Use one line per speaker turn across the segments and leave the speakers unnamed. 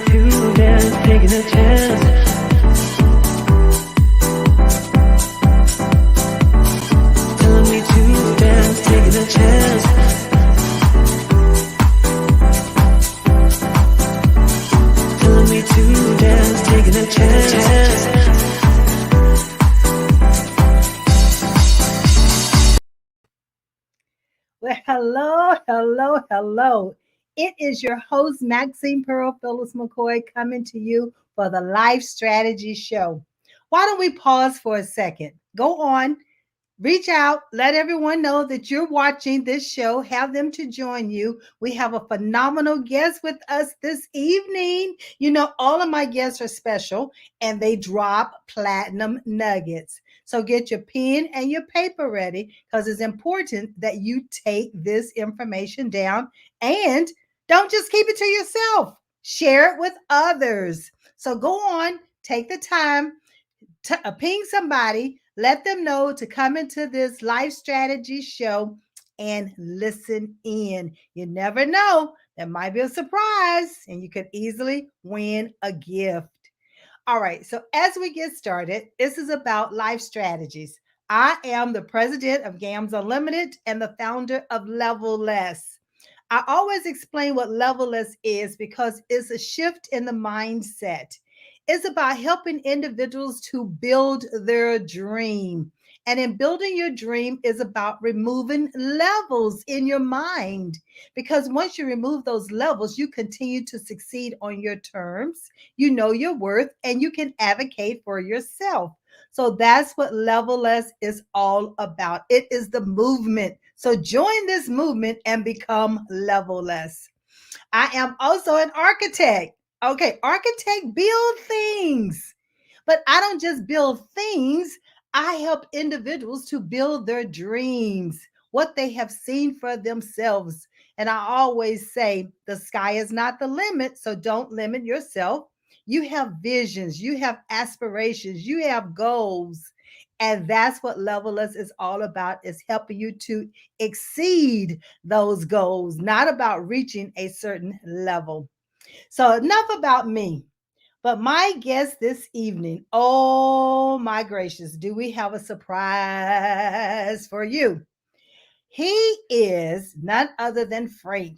to dance, taking a chance. Telling me to dance, taking a chance. Telling me to dance, taking a chance.
Well, hello, hello, hello. It is your host, Maxine Phillips McCoy, coming to you for the Life Strategy Show. Why don't we pause for a second? Go on, reach out, let everyone know that you're watching this show, have them to join you. We have a phenomenal guest with us this evening. You know, all of my guests are special and they drop platinum nuggets. So get your pen and your paper ready because it's important that you take this information down and don't just keep it to yourself. Share it with others. So go on, take the time to ping somebody, let them know to come into this life strategy show and listen in. You never know, there might be a surprise and you could easily win a gift. All right, so as we get started, this is about life strategies. I am the president of GAMS Unlimited and the founder of Level Less. I always explain what Level Less is because it's a shift in the mindset. It's about helping individuals to build their dream. And in building your dream is about removing levels in your mind. Because once you remove those levels, you continue to succeed on your terms. You know your worth and you can advocate for yourself. So that's what Level Less is all about. It is the movement. So join this movement and become Level Less. I am also an architect. Okay, architect build things. But I don't just build things, I help individuals to build their dreams, what they have seen for themselves. And I always say the sky is not the limit, so don't limit yourself. You have visions, you have aspirations, you have goals. And that's what Levelers is all about, is helping you to exceed those goals, not about reaching a certain level. So enough about me. But my guest this evening, oh my gracious, do we have a surprise for you? He is none other than Frank.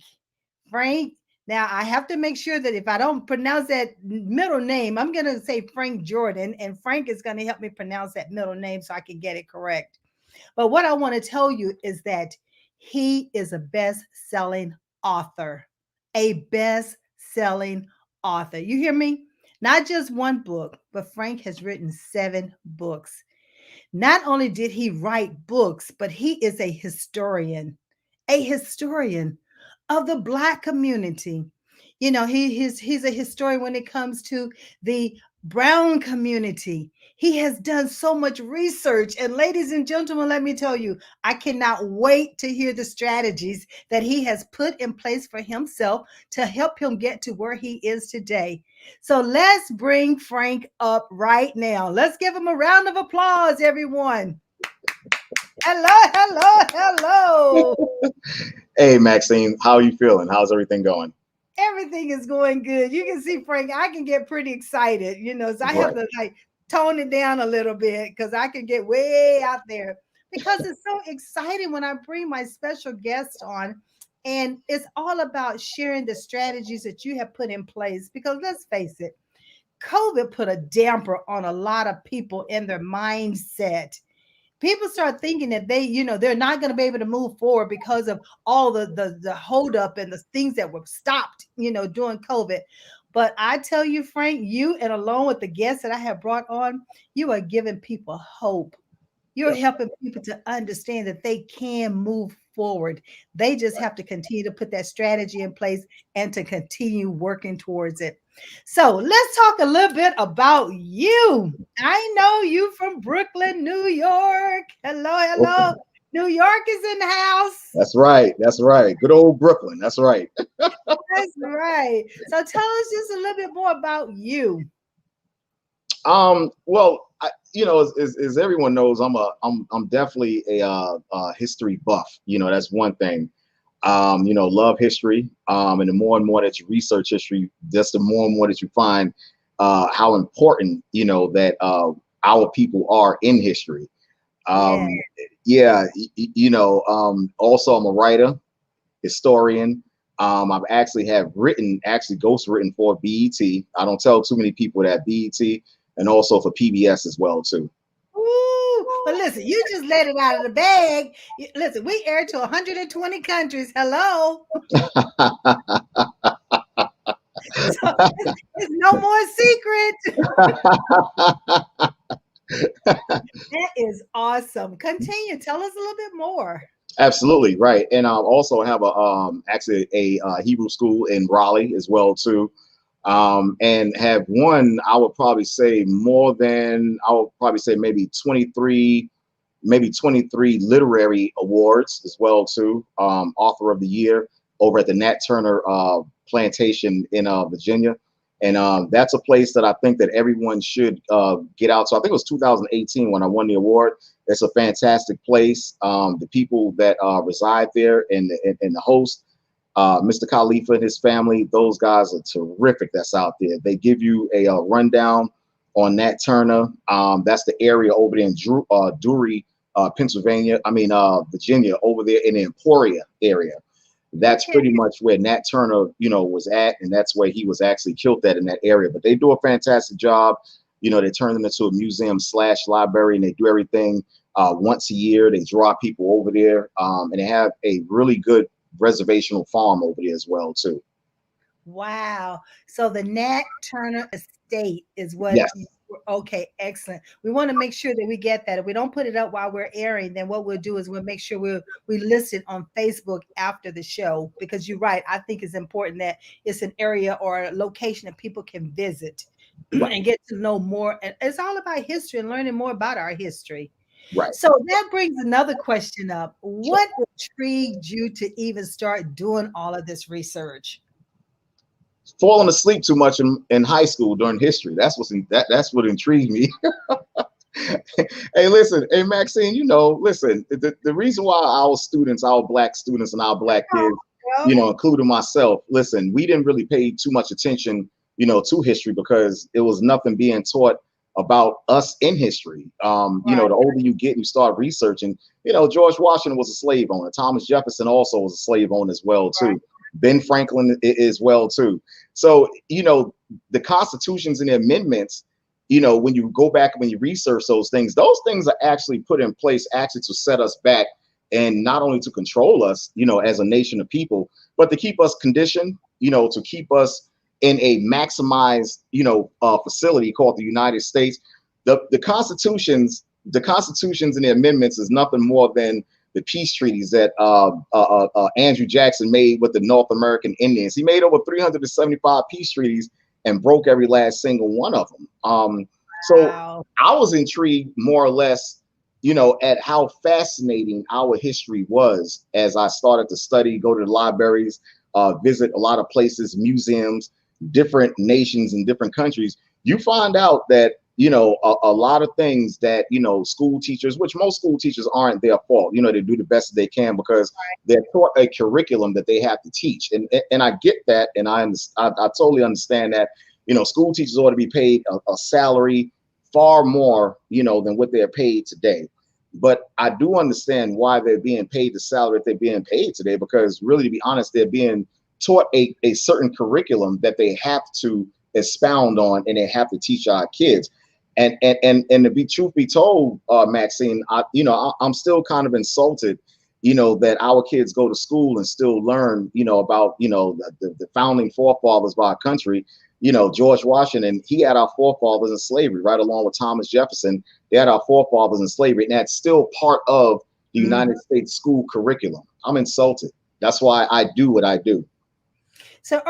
Frank, now I have to make sure that if I don't pronounce that middle name, I'm going to say Frank Jordan, and Frank is going to help me pronounce that middle name so I can get it correct. But what I want to tell you is that he is a best selling author, a best selling author. You hear me? Not just one book, but Frank has written 7 books. Not only did he write books, but he is a historian of the Black community. You know, he's a historian when it comes to the brown community. He has done so much research. And ladies and gentlemen, let me tell you, I cannot wait to hear the strategies that he has put in place for himself to help him get to where he is today. So let's bring Frank up right now. Let's give him a round of applause, everyone. Hello, hello, hello.
Hey, Maxine, how are you feeling? How's everything going?
Everything is going good. You can see, Frank, I can get pretty excited, so I have
Right.
to like tone it down a little bit because I can get way out there because it's so exciting when I bring my special guest on. And it's all about sharing the strategies that you have put in place because let's face it, COVID put a damper on a lot of people in their mindset. People start thinking that they're not going to be able to move forward because of all the hold up and the things that were stopped, during COVID. But I tell you, Frank, you and along with the guests that I have brought on, you are giving people hope. You're
Yep.
helping people to understand that they can move forward. They just
Right.
have to continue to put that strategy in place and to continue working towards it. So let's talk a little bit about you. I know you from Brooklyn, New York. Hello, hello.
Okay.
New York is in the house.
That's right. That's right. Good old Brooklyn. That's right.
That's right. So tell us just a little bit more about you.
Well, as everyone knows, I'm definitely a history buff. That's one thing. love history. And the more and more that you research history, just the more and more that you find how important, that our people are in history.
Yeah.
Yeah, also I'm a writer, historian. I've actually ghost written for BET. I don't tell too many people that BET, and also for PBS as well too.
Ooh, but listen, you just let it out of the bag. Listen, we air to 120 countries. Hello. So it's no more secret. That is awesome. Continue. Tell us a little bit more.
Absolutely right, and I also have actually a Hebrew school in Raleigh as well too, and have won. I would probably say maybe 23 literary awards as well too. Author of the year over at the Nat Turner plantation in Virginia, and that's a place that I think that everyone should get out. So I think it was 2018 when I won the award. It's a fantastic place. The people that reside there and the host, Mr. Khalifa and his family, those guys are terrific. That's out there. They give you a rundown on Nat Turner. That's the area over there in Drury, Pennsylvania. Virginia, over there in the Emporia area. That's
Okay.
pretty much where Nat Turner, was at, and that's where he was actually killed at in that area. But they do a fantastic job. They turn them into a museum/library, and they do everything once a year. They draw people over there, and they have a really good reservational farm over there as well too.
Wow. So the Nat Turner Estate is what
Yes,
okay, excellent. We want to make sure that we get that. If we don't put it up while we're airing, then what we'll do is we'll make sure we list it on Facebook after the show, because you're right. I think it's important that it's an area or a location that people can visit
right,
and get to know more. And it's all about history and learning more about our history.
right.
So that brings another question up.
Sure.
What intrigued you to even start doing all of this research?
Falling asleep too much in high school during history. That's what intrigued me. Hey, listen, hey Maxine, listen, the reason why our black students and our black kids, including myself, listen, we didn't really pay too much attention, to history because it was nothing being taught about us in history.
Right.
The older you get, you start researching. George Washington was a slave owner. Thomas Jefferson also was a slave owner as well too. Ben Franklin as well too. So, the constitutions and the amendments, when you go back and when you research those things are actually put in place actually to set us back, and not only to control us, as a nation of people, but to keep us conditioned, to keep us in a maximized, facility called the United States. The constitutions and the amendments is nothing more than the peace treaties that Andrew Jackson made with the North American Indians. He made over 375 peace treaties and broke every last single one of them. So
Wow.
I was intrigued more or less, at how fascinating our history was as I started to study, go to the libraries, visit a lot of places, museums, different nations and different countries. You find out that a lot of things that school teachers, which most school teachers aren't their fault, they do the best that they can because they're taught a curriculum that they have to teach, and I get that, and I totally understand that school teachers ought to be paid a salary far more than what they're paid today. But I do understand why they're being paid the salary that they're being paid today, because really, to be honest, they're being taught a certain curriculum that they have to expound on, and they have to teach our kids. And to be truth be told, Maxine, I'm still kind of insulted, that our kids go to school and still learn, about, the founding forefathers of our country. George Washington, he had our forefathers in slavery, right along with Thomas Jefferson. They had our forefathers in slavery, and that's still part of the United States school curriculum. I'm insulted. That's why I do what I do.
So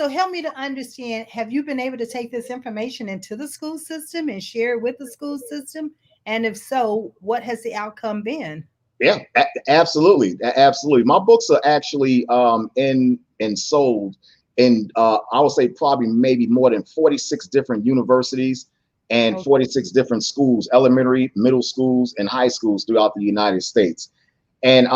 help me to understand, have you been able to take this information into the school system and share it with the school system? And if so, what has the outcome been?
Yeah, absolutely. Absolutely. My books are actually in and sold in I would say probably maybe more than 46 different universities and 46 different schools, elementary, middle schools, and high schools throughout the United States. And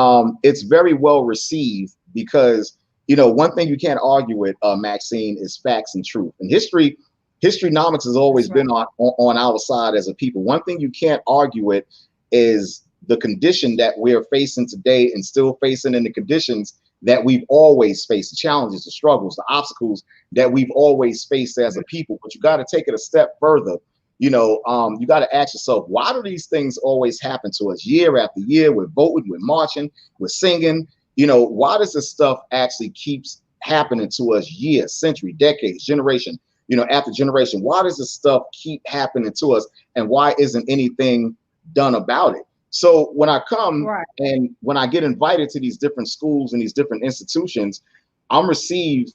it's very well received because, one thing you can't argue with, Maxine, is facts and truth. And historynomics has always
That's right.
been on our side as a people. One thing you can't argue with is the condition that we're facing today and still facing, in the conditions that we've always faced, the challenges, the struggles, the obstacles that we've always faced as a people. But you got to take it a step further. You got to ask yourself, why do these things always happen to us year after year? We're voting, we're marching, we're singing. Why does this stuff actually keeps happening to us years, century, decades, generation, after generation? Why does this stuff keep happening to us, and why isn't anything done about it? So when I come
Right.
and when I get invited to these different schools and these different institutions, I'm received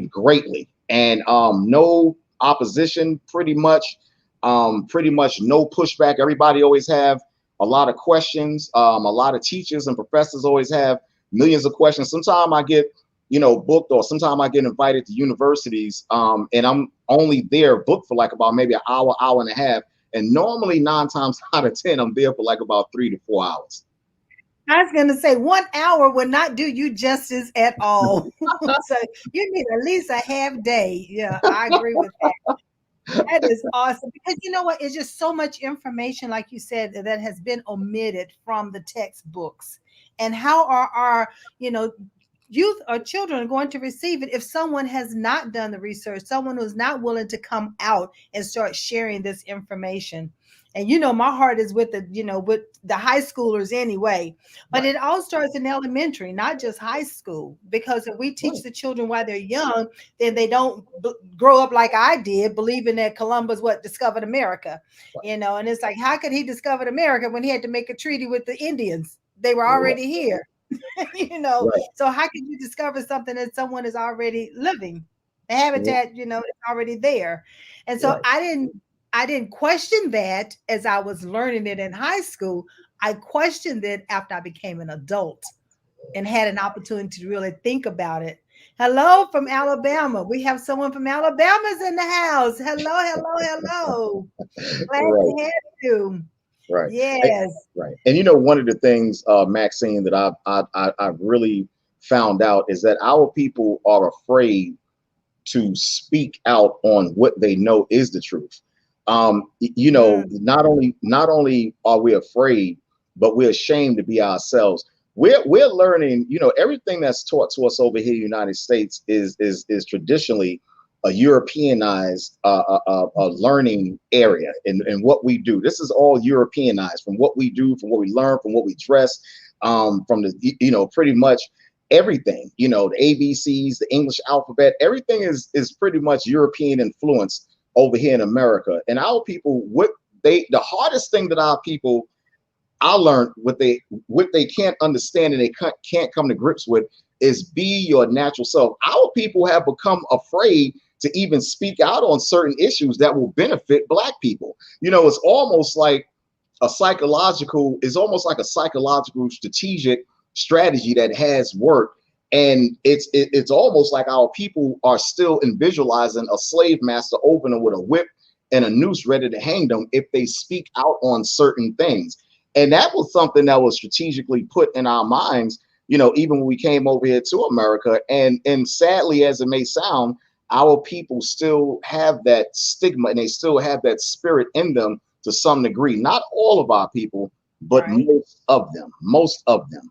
greatly, and no opposition, pretty much no pushback. Everybody always have a lot of questions. A lot of teachers and professors always have millions of questions. Sometimes I get booked, or sometimes I get invited to universities, and I'm only there booked for like about maybe an hour, hour and a half. And normally 9 times out of 10, I'm there for like about 3 to 4 hours.
I was going to say 1 hour would not do you justice at all. So you need at least a half day. Yeah, I agree with that. That is awesome, because you know what? It's just so much information, like you said, that has been omitted from the textbooks. And how are our, you know, youth or children going to receive it if someone has not done the research, someone who's not willing to come out and start sharing this information? And my heart is with with the high schoolers anyway, but
Right.
it all starts in elementary, not just high school. Because if we teach
Right.
the children while they're young, then they don't grow up like I did, believing that Columbus discovered America. And it's like, how could he discover America when he had to make a treaty with the Indians? They were
Right.
already here. you know
Right.
so how can you discover something that someone is already living? The
Right.
habitat, is already there. And so
Right.
I didn't question that as I was learning it in high school. I questioned it after I became an adult and had an opportunity to really think about it. Hello from Alabama. We have someone from Alabama's in the house. Hello, hello, hello. Glad
Right.
to have you.
Right.
Yes.
Right. And one of the things, Maxine, that I've really found out is that our people are afraid to speak out on what they know is the truth.
Mm,
Not only are we afraid, but we're ashamed to be ourselves. We're learning, everything that's taught to us over here in the United States is traditionally a Europeanized learning area in what we do. This is all Europeanized, from what we do, from what we learn, from what we dress, from the pretty much everything. The ABCs, the English alphabet, everything is pretty much European influence over here in America. And our people, the hardest thing that our people, I learned, what they can't understand and they can't come to grips with, is be your natural self. Our people have become afraid to even speak out on certain issues that will benefit Black people. It's almost like a psychological strategic strategy that has worked. And it's almost like our people are still in visualizing a slave master opening with a whip and a noose ready to hang them if they speak out on certain things. And that was something that was strategically put in our minds, even when we came over here to America. And sadly, as it may sound, our people still have that stigma and they still have that spirit in them to some degree. Not all of our people, but
right.
most of them.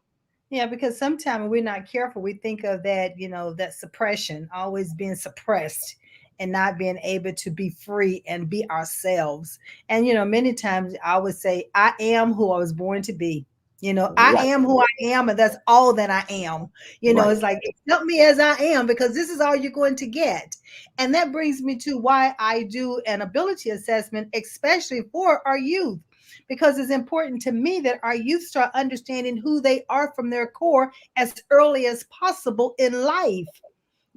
Yeah, because sometimes when we're not careful, we think of that, that suppression, always being suppressed and not being able to be free and be ourselves. And, many times I would say, I am who I was born to be. I
Right.
am who I am, and that's all that I am.
Right.
It's like, accept me as I am, because this is all you're going to get. And that brings me to why I do an ability assessment, especially for our youth, because it's important to me that our youth start understanding who they are from their core as early as possible in life.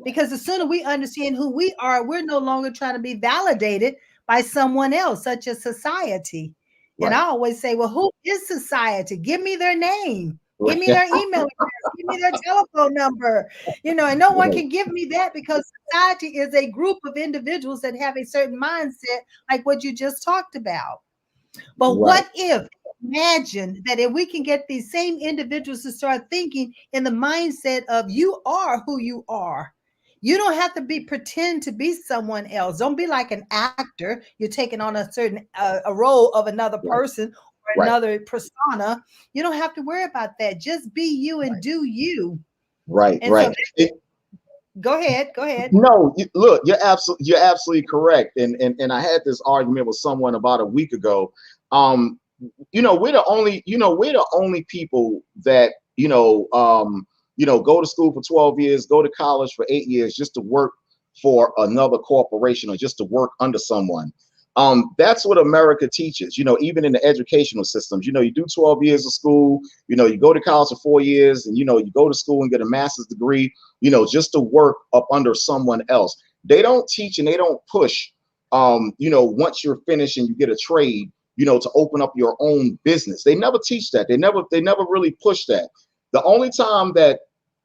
Because the sooner we understand who we are, we're no longer trying to be validated by someone else, such as society. And
Right.
I always say, well, who is society? Give me their name. Give
Right.
me their email address. Give me their telephone number. And no one
Right.
can give me that, because society is a group of individuals that have a certain mindset, like what you just talked about. But
Right.
what if imagine that if we can get these same individuals to start thinking in the mindset of you are who you are. You don't have to be pretend to be someone else. Don't be like an actor. You're taking on a certain a role of another
Right,
person or
right,
another persona. You don't have to worry about that. Just be you and
right,
do you.
right,
And so
right.
go ahead, go ahead.
No, look, you're absolutely correct. And I had this argument with someone about a week ago. Um, we're the only people that, go to school for 12 years, go to college for 8 years just to work for another corporation or just to work under someone. That's what America teaches, even in the educational systems. You do 12 years of school, you go to college for 4 years, and, you go to school and get a master's degree, just to work up under someone else. They don't teach and they don't push, once you're finished and you get a trade, to open up your own business. They never teach that. They never really push that. The only time that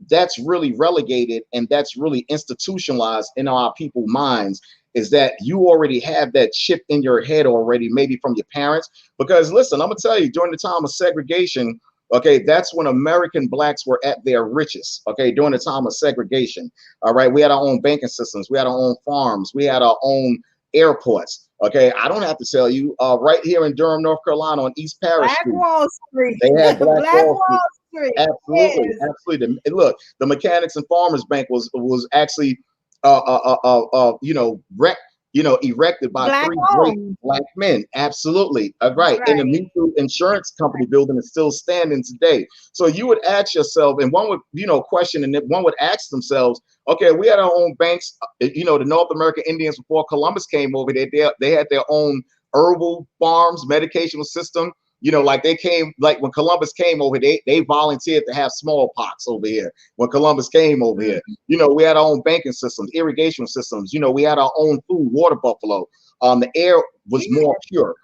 that's really relegated and that's really institutionalized in our people's minds is that you already have that chip in your head already, maybe from your parents. Because listen, I'm gonna tell you, during the time of segregation, okay, that's when American blacks were at their richest. Okay, during the time of segregation. All right, we had our own banking systems, we had our own farms, we had our own airports. Okay, I don't have to tell you, right here in Durham, North Carolina, on East Parish
Black
Street,
Wall Street.
they had Black
Black
Wall Street.
Wall Street.
Absolutely,
Yes.
absolutely. Look, the Mechanics and Farmers Bank was actually, wreck, erected by
Black
three great
owned.
black men. Absolutely,
That's
right. And the
right.
mutual insurance company building is still standing today. So you would ask yourself, and one would, question, and one would ask themselves, okay, we had our own banks. The North American Indians before Columbus came over, they had their own herbal farms, medicational system. Like they came, like when Columbus came over, they volunteered to have smallpox over here. When Columbus came over here, we had our own banking systems, irrigation systems. We had our own food, water buffalo. The air was more pure.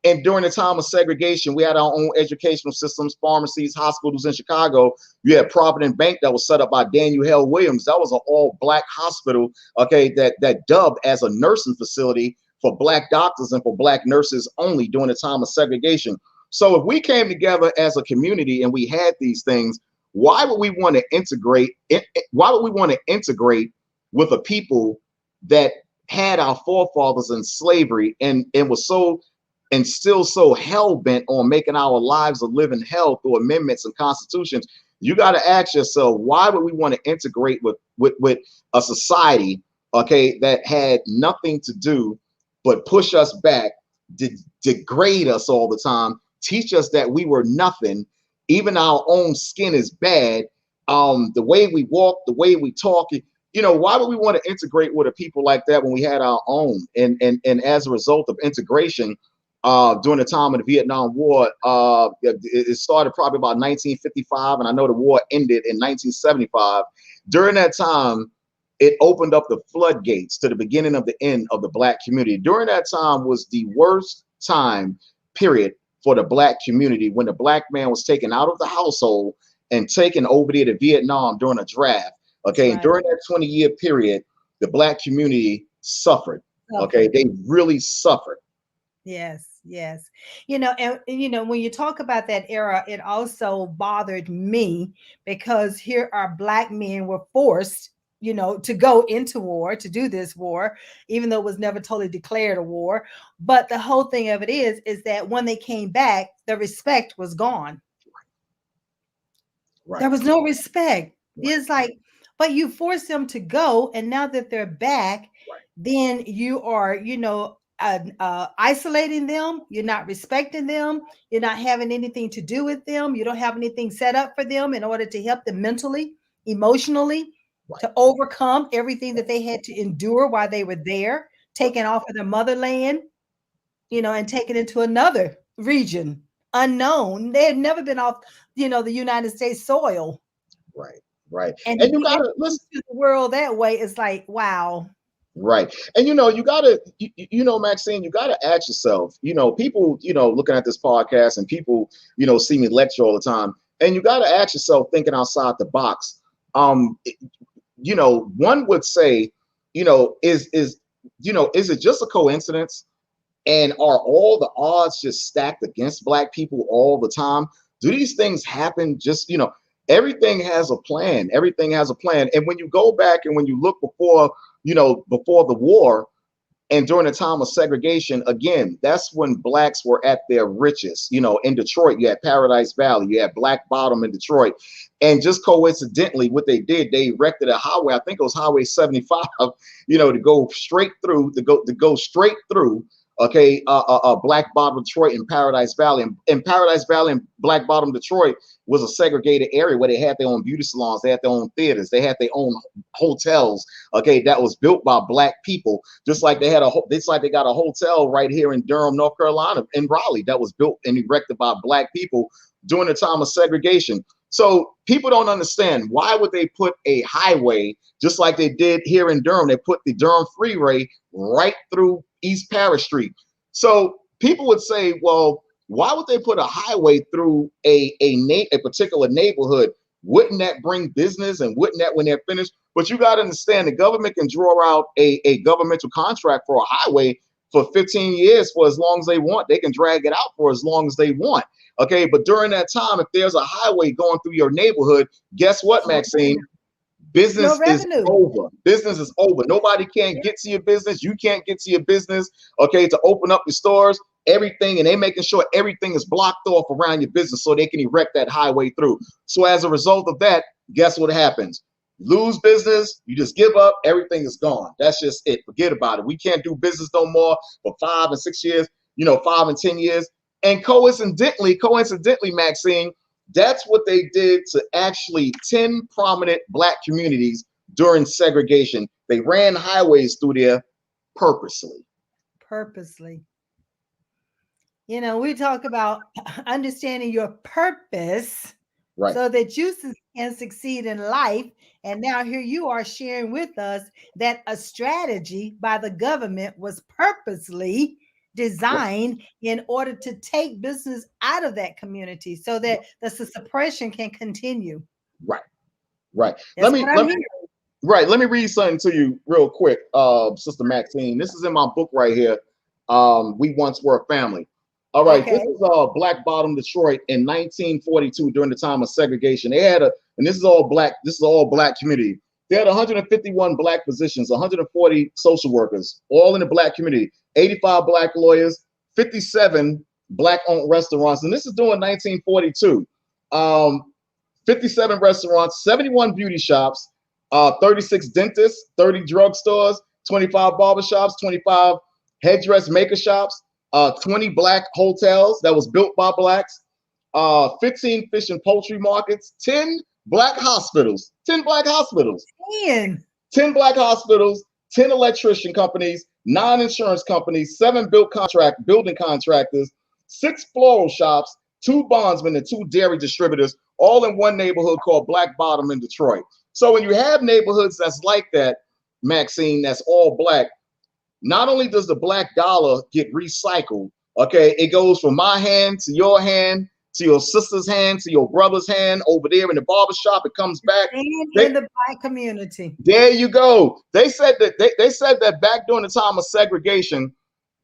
And during the time of segregation, we had our own educational systems, pharmacies, hospitals in Chicago. You had Provident Bank that was set up by Daniel Hale Williams. That was an all-black hospital, okay, that dubbed as a nursing facility for black doctors and for black nurses only during the time of segregation. So if we came together as a community and we had these things, why would we want to integrate? Why would we want to integrate with a people that had our forefathers in slavery and was so and still so hell bent on making our lives a living hell through amendments and constitutions? You got to ask yourself, why would we want to integrate with a society, okay, that had nothing to do but push us back, degrade us all the time, teach us that we were nothing, even our own skin is bad, the way we walk, the way we talk, why would we want to integrate with a people like that when we had our own? And as a result of integration, during the time of the Vietnam War, it started probably about 1955, and I know the war ended in 1975. During that time, it opened up the floodgates to the beginning of the end of the black community. During that time was the worst time period for the black community, when the black man was taken out of the household and taken over there to Vietnam during a draft. Okay, and during that 20-year period, the black community suffered. Okay, they really suffered.
Yes, yes. And when you talk about that era, it also bothered me because here our black men were forced, to go into war, to do this war, even though it was never totally declared a war. But the whole thing of it is that when they came back, the respect was gone.
Right.
There was no respect.
Right.
It's like, but you force them to go, and now that they're back,
Right.
then you are, isolating them. You're not respecting them. You're not having anything to do with them. You don't have anything set up for them in order to help them mentally, emotionally,
Right.
to overcome everything that they had to endure while they were there, taken off of their motherland, and taken into another region unknown. They had never been off, the United States soil.
Right. Right.
And
And
to
you
be
gotta listen.
introduced to the world that way is like, wow.
Right. And you gotta, Maxine, you gotta ask yourself, people, looking at this podcast, and people, see me lecture all the time. And you gotta ask yourself, thinking outside the box. One would say, is it just a coincidence? And are all the odds just stacked against Black people all the time? Do these things happen just, everything has a plan. Everything has a plan. And when you go back and when you look before, before the war, and during the time of segregation, again, that's when Blacks were at their richest. In Detroit, you had Paradise Valley, you had Black Bottom in Detroit. And just coincidentally, what they did, they erected a highway, I think it was Highway 75, to go straight through, okay, Black Bottom Detroit and Paradise Valley. And Paradise Valley and Black Bottom Detroit was a segregated area where they had their own beauty salons, they had their own theaters, they had their own hotels, okay, that was built by Black people, just like they got a hotel right here in Durham, North Carolina, in Raleigh, that was built and erected by Black people during the time of segregation. So people don't understand, why would they put a highway, just like they did here in Durham? They put the Durham Freeway right through East Parish Street. So people would say, well, why would they put a highway through a particular neighborhood? Wouldn't that bring business, and wouldn't that, when they're finished? But you got to understand, the government can draw out a governmental contract for a highway for 15 years for as long as they want. They can drag it out for as long as they want. Okay, but during that time, if there's a highway going through your neighborhood, guess what, Maxine? Business is over. Business is over. Nobody can't get to your business. You can't get to your business, okay, to open up your stores, everything, and they making sure everything is blocked off around your business so they can erect that highway through. So as a result of that, guess what happens? Lose business, you just give up, everything is gone. That's just it. Forget about it. We can't do business no more for 5 and 6 years, 5 and 10 years. And coincidentally, Maxine, that's what they did to actually 10 prominent Black communities during segregation. They ran highways through there purposely.
Purposely. We talk about understanding your purpose,
right,
so that you can succeed in life. And now here you are sharing with us that a strategy by the government was purposely designed in order to take business out of that community so that the suppression can continue.
Right.
Let
me read something to you real quick, Sister Maxine. This is in my book right here. We Once Were a Family. All right, okay. This is Black Bottom Detroit in 1942 during the time of segregation. They had and this is all Black community. They had 151 Black physicians, 140 social workers, all in the Black community, 85 Black lawyers, 57 Black-owned restaurants. And this is during 1942. 57 restaurants, 71 beauty shops, 36 dentists, 30 drugstores, 25 barbershops, 25 headdress maker shops, 20 Black hotels that was built by Blacks, 15 fish and poultry markets, 10 Black hospitals, 10 Black hospitals, 10 Black hospitals, 10 electrician companies, 9 insurance companies, 7 building contractors, 6 floral shops, 2 bondsmen, and 2 dairy distributors, all in one neighborhood called Black Bottom in Detroit. So when you have neighborhoods that's like that, Maxine, that's all Black, not only does the Black dollar get recycled, okay, it goes from my hand to your hand, to your sister's hand, to your brother's hand, over there in the barbershop, it comes back.
And in the Black community.
There you go. They said that back during the time of segregation,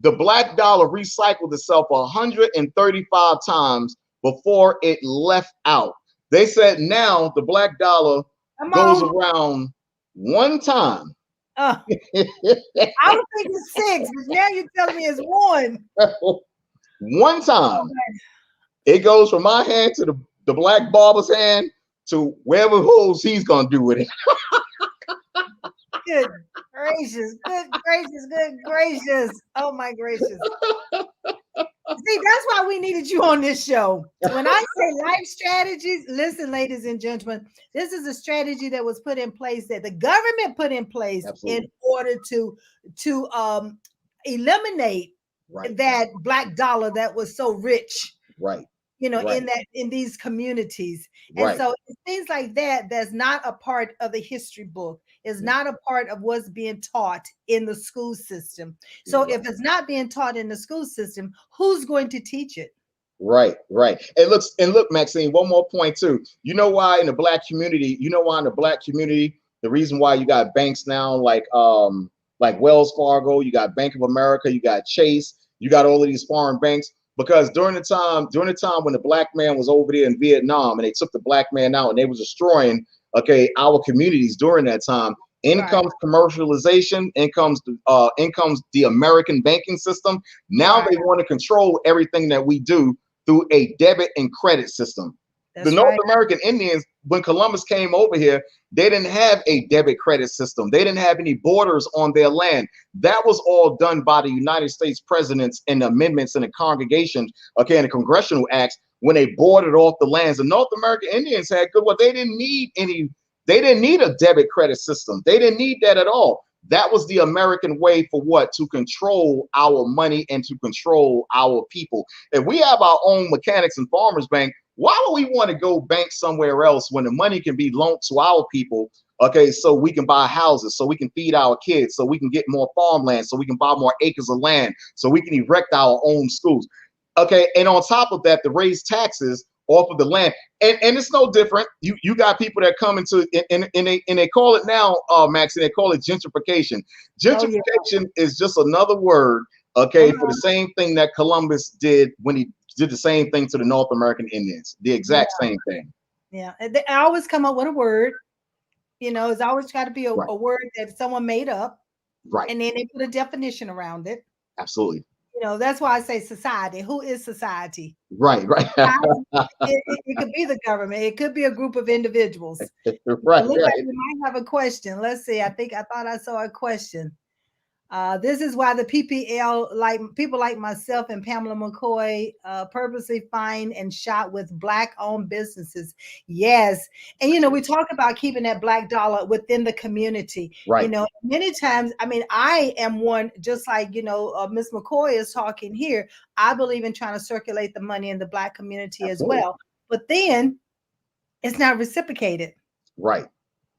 the Black dollar recycled itself 135 times before it left out. They said now the Black dollar goes around one time.
I was thinking 6, but now you're telling me it's 1.
One time. Okay. It goes from my hand to the Black barber's hand to wherever holes he's gonna do with it.
Good gracious, good gracious, good gracious. Oh my gracious. See, that's why we needed you on this show. When I say life strategies, listen, ladies and gentlemen, this is a strategy that was put in place, that the government put in place. Absolutely. In order to eliminate that Black dollar that was so rich.
Right.
In these communities. And so things like that, that's not a part of the history book, is not a part of what's being taught in the school system. So if it's not being taught in the school system, who's going to teach it?
Right. And look, Maxine, one more point too. You know why in the Black community, the reason why you got banks now like Wells Fargo, you got Bank of America, you got Chase, You got all of these foreign banks because during the time when the black man was over there in Vietnam and they took the black man out and they was destroying, okay, our communities during that time. In comes commercialization, in comes the American banking system. Now they want to control everything that we do through a debit and credit system. The North American Indians, when Columbus came over here, they didn't have a debit credit system. They didn't have any borders on their land. That was all done by the United States presidents and the amendments and the congregations, okay, and the congressional acts when they boarded off the lands. The North American Indians had good, well, they didn't need a debit credit system. They didn't need that at all. That was the American way for what? To control our money and to control our people. If we have our own mechanics and farmers bank, why would we want to go bank somewhere else when the money can be loaned to our people, okay, so we can buy houses, so we can feed our kids, so we can get more farmland, so we can buy more acres of land, so we can erect our own schools, okay? And on top of that, to raise taxes off of the land. And it's no different. You got people that come into and they call it now, Maxine, they call it gentrification. Gentrification is just another word, okay, for the same thing that Columbus did when he did the same thing to the North American Indians, the exact same thing.
Yeah, they always come up with a word. You know, it's always got to be a word that someone made up, and then they put a definition around it.
Absolutely.
You know, that's why I say society. Who is society?
Right.
It could be the government. It could be a group of individuals.
Right.
We might have a question. Let's see. I thought I saw a question. This is why the PPL, like people like myself and Pamela McCoy, purposely find and shot with Black-owned businesses. Yes. And, you know, we talk about keeping that Black dollar within the community.
Right.
You know, many times, I mean, I am one, just like, you know, Ms. McCoy is talking here. I believe in trying to circulate the money in the Black community as well. But then it's not reciprocated.
Right.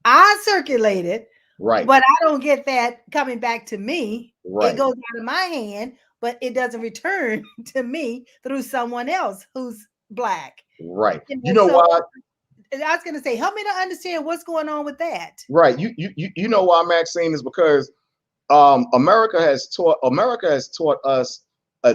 I circulate it.
Right.
But I don't get that coming back to me.
Right.
It goes out of my hand, but it doesn't return to me through someone else who's Black.
Right. You know why?
I was going to say, help me to understand what's going on with that.
Right. You know why, Maxine, is because America has taught us,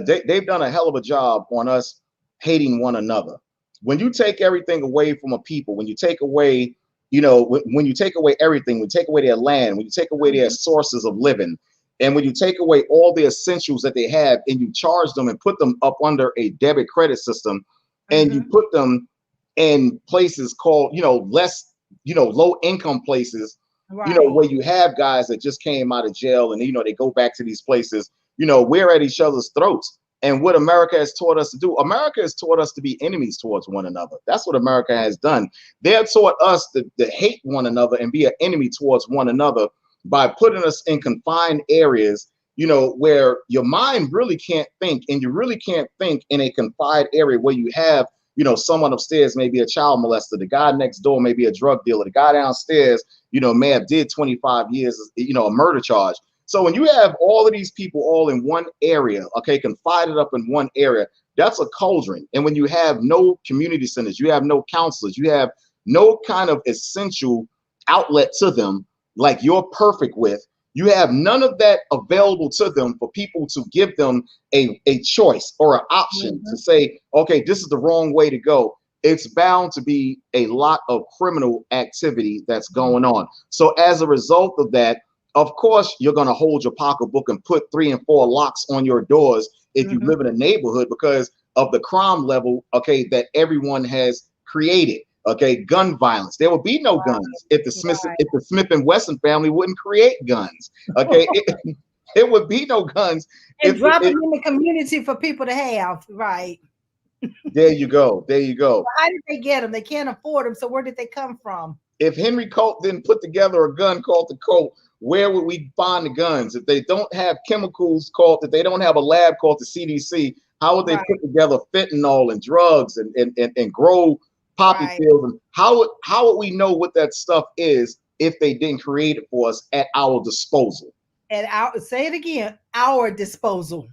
they've done a hell of a job on us hating one another. When you take everything away from a people, when you take away, you know, when you take away everything, when you take away their land, when you take away their sources of living, and when you take away all the essentials that they have and you charge them and put them up under a debit credit system, and you put them in places called, you know, less, you know, low income places, you know, where you have guys that just came out of jail and, you know, they go back to these places, you know, we're at each other's throats. And what America has taught us to do, America has taught us to be enemies towards one another. That's what America has done. They have taught us to hate one another and be an enemy towards one another by putting us in confined areas, you know, where your mind really can't think, and you really can't think in a confined area where you have, you know, someone upstairs may be a child molester, the guy next door may be a drug dealer, the guy downstairs, you know, may have did 25 years, you know, a murder charge. So when you have all of these people all in one area, okay, confided up in one area, that's a cauldron. And when you have no community centers, you have no counselors, you have no kind of essential outlet to them like you're perfect with, you have none of that available to them for people to give them a choice or an option to say, okay, this is the wrong way to go. It's bound to be a lot of criminal activity that's going on. So as a result of that, of course, you're going to hold your pocketbook and put 3 and 4 locks on your doors if you live in a neighborhood because of the crime level, okay, that everyone has created. Okay, gun violence. There would be no guns if the Smith and Wesson family wouldn't create guns. Okay, it would be no guns.
And drop them in the community for people to have. Right.
There you go. There you go.
Well, how did they get them? They can't afford them. So where did they come from?
If Henry Colt didn't put together a gun called the Colt, where would we find the guns? If they don't have chemicals called, if they don't have a lab called the CDC, how would they put together fentanyl and drugs and grow poppy fields? And how would we know what that stuff is if they didn't create it for us at our disposal?
Say it again, our disposal.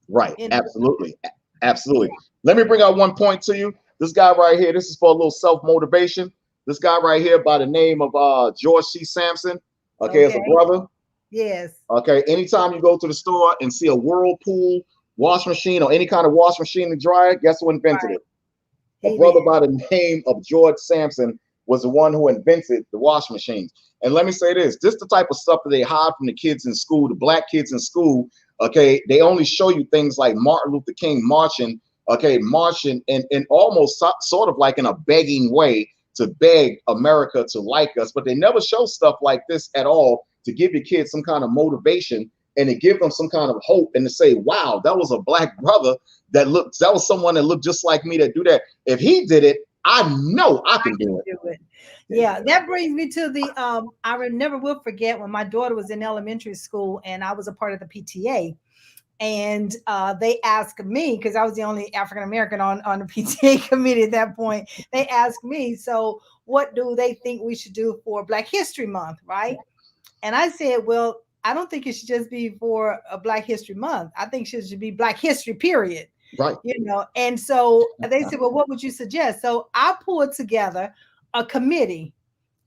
Right. Absolutely. Absolutely. Let me bring out one point to you. This guy right here, this is for a little self-motivation. This guy right here by the name of George C. Sampson. Okay, as a brother.
Yes.
Okay. Anytime you go to the store and see a Whirlpool wash machine or any kind of wash machine and dryer, guess who invented
Right.
it? A
He
brother
did.
by the name of George Sampson was the one who invented the wash machines. And let me say this the type of stuff that they hide from the kids in school, the black kids in school. Okay, they only show you things like Martin Luther King marching, okay, marching in almost sort of like in a begging way to beg America to like us, but they never show stuff like this at all to give your kids some kind of motivation and to give them some kind of hope and to say, wow, that was a black brother that was someone that looked just like me that do that. If he did it, I know I can do it.
Do it. Yeah, that brings me to the never will forget when my daughter was in elementary school and I was a part of the PTA. And they asked me, because I was the only African American on the PTA committee at that point. They asked me, so what do they think we should do for Black History Month, right? And I said, well, I don't think it should just be for a Black History Month. I think it should be Black History, period.
Right.
And so they said, well, what would you suggest? So I pulled together a committee,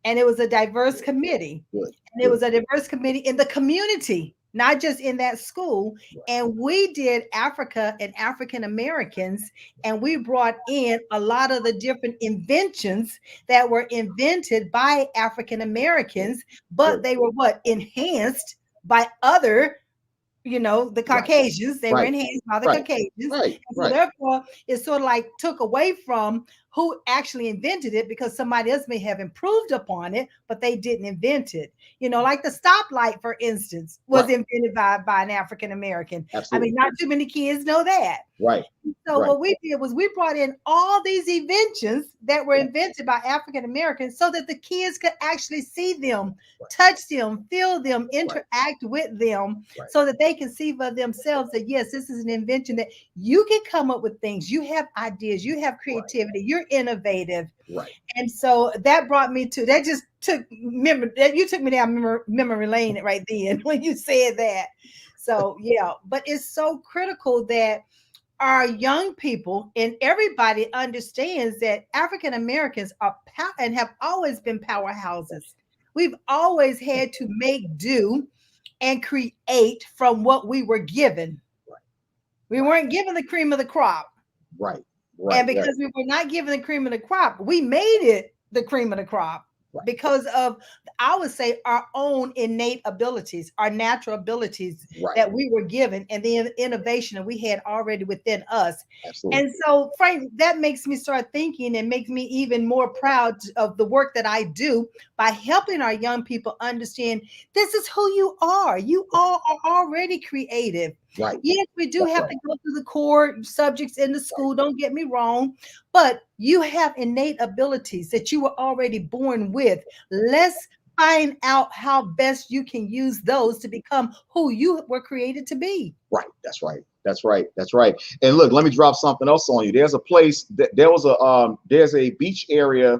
and it was a diverse committee.
Good.
And it was a diverse committee in the community, not just in that school. Right. And we did Africa and African Americans, and we brought in a lot of the different inventions that were invented by African Americans, but they were enhanced by other, the Caucasians. They were enhanced by the Caucasians.
Right.
So therefore, it sort of like took away from who actually invented it, because somebody else may have improved upon it, but they didn't invent it. Like the stoplight, for instance, was invented by an African American. I mean, not too many kids know that.
Right.
So what we did was we brought in all these inventions that were invented by African Americans so that the kids could actually see them, touch them, feel them, interact with them, so that they can see for themselves that, yes, this is an invention that you can come up with things. You have ideas, you have creativity, you're innovative.
Right.
And so that brought me to, that just took you took me down memory lane right then when you said that. So yeah, but it's so critical that our young people and everybody understands that African Americans are and have always been powerhouses. We've always had to make do and create from what we were given. We weren't given the cream of the crop.
Right.
And because we were not given the cream of the crop, we made it the cream of the crop because of, I would say, our own innate abilities, our natural abilities that we were given, and the innovation that we had already within us.
Absolutely.
And so, Frank, that makes me start thinking and makes me even more proud of the work that I do by helping our young people understand this is who you are. You all are already creative.
Right.
Yes, we do have to go through the core subjects in the school. Don't get me wrong, but you have innate abilities that you were already born with. Let's find out how best you can use those to become who you were created to be. Right.
That's right. That's right. That's right. And look, let me drop something else on you. There's a place that there's a beach area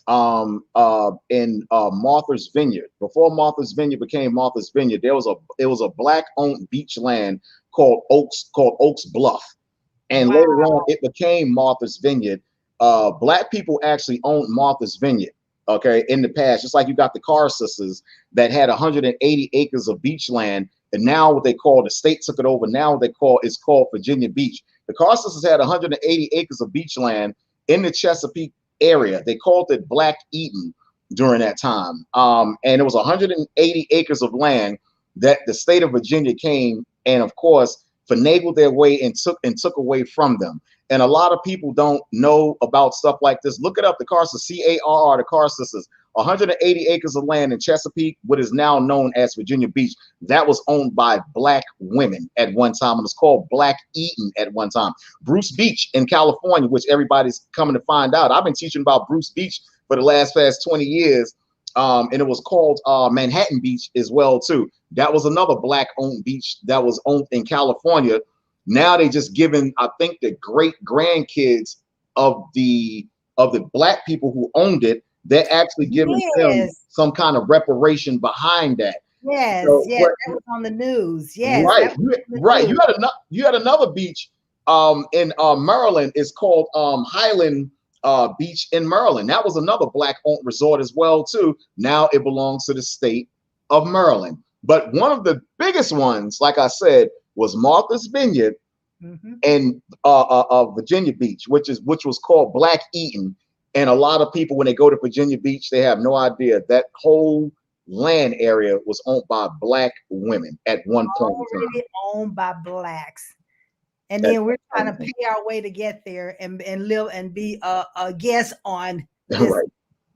in Martha's Vineyard. Before Martha's Vineyard became Martha's Vineyard, it was a black owned beach land called Oaks Bluff. And later on it became Martha's Vineyard. Black people actually owned Martha's Vineyard, okay, in the past, just like you got the Carr sisters that had 180 acres of beach land, and now what they call, the state took it over, now it's called Virginia Beach. The Carr sisters had 180 acres of beach land in the Chesapeake area. They called it Black Eden during that time. And it was 180 acres of land that the state of Virginia came and, of course, finagled their way and took away from them. And a lot of people don't know about stuff like this. Look it up, the Carr sisters, CARR, the Carr sisters. 180 acres of land in Chesapeake, what is now known as Virginia Beach, that was owned by black women at one time, and it's called Black Eden at one time. Bruce Beach in California, which everybody's coming to find out. I've been teaching about Bruce Beach for the past 20 years, and it was called Manhattan Beach as well too. That was another black owned beach that was owned in California. Now they just given, I think, the great grandkids of the black people who owned it, they're actually giving them some kind of reparation behind that.
Yes, so, that was on the news. Yes,
right. You had another beach in Maryland. It's called Highland Beach in Maryland. That was another black-owned resort as well too. Now it belongs to the state of Maryland. But one of the biggest ones, like I said, was Martha's Vineyard and Virginia Beach, which was called Black Eaton. And a lot of people, when they go to Virginia Beach, they have no idea that whole land area was owned by Black women at one point in time.
Already owned by Blacks. And
That-
then we're trying to pay our way to get there and live and be a guest on this
right,